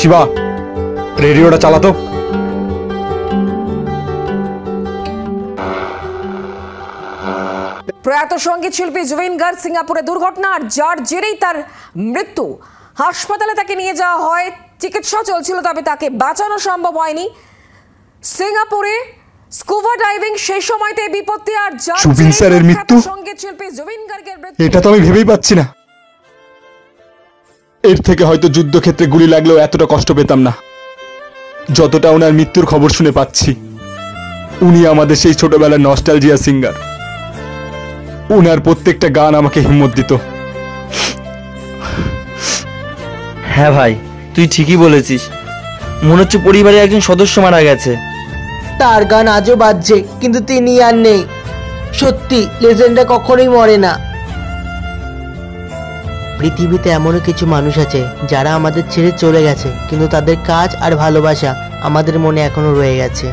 শিবা, রেডিওটা চালাতো। প্রয়াত সঙ্গীত শিল্পী জুবিন গার্গ সিঙ্গাপুরে দুর্ঘটনা, আর যার জেরেই তার মৃত্যু। হাসপাতালে তাকে নিয়ে যাওয়া হয়, চিকিৎসা চলছিল, তবে তাকে বাঁচানো সম্ভব হয়নি। সিঙ্গাপুরে স্কুবা ডাইভিং সেই সময়তে বিপত্তি, আর যার জুবিন স্যারের মৃত্যু, সঙ্গীত শিল্পী জুবিন গার্গের মৃত্যু। এটা তো আমি ভেবেই পাচ্ছি না। এর থেকে হয়তো যুদ্ধক্ষেত্রে গুলি লাগলেও এতটা কষ্ট পেতাম না যতটা ওনার মৃত্যুর খবর শুনে পাচ্ছি। উনি আমাদের সেই ছোটবেলার নস্টালজিয়া সিঙ্গার। উনার প্রত্যেকটা গান আমাকে হিম্মত দিত। হ্যাঁ ভাই, তুই ঠিকই বলেছিস। মনে হচ্ছে পরিবারের একজন সদস্য মারা গেছে। তার গান আজও বাজছে, কিন্তু তিনি আর নেই। সত্যি, লেজেন্ডটা কখনোই মরে না। পৃথিবীতে এমনও কিছু মানুষ আছে যারা আমাদের ছেড়ে চলে গেছে, কিন্তু তাদের কাজ আর ভালোবাসা আমাদের মনে এখনো রয়ে গেছে।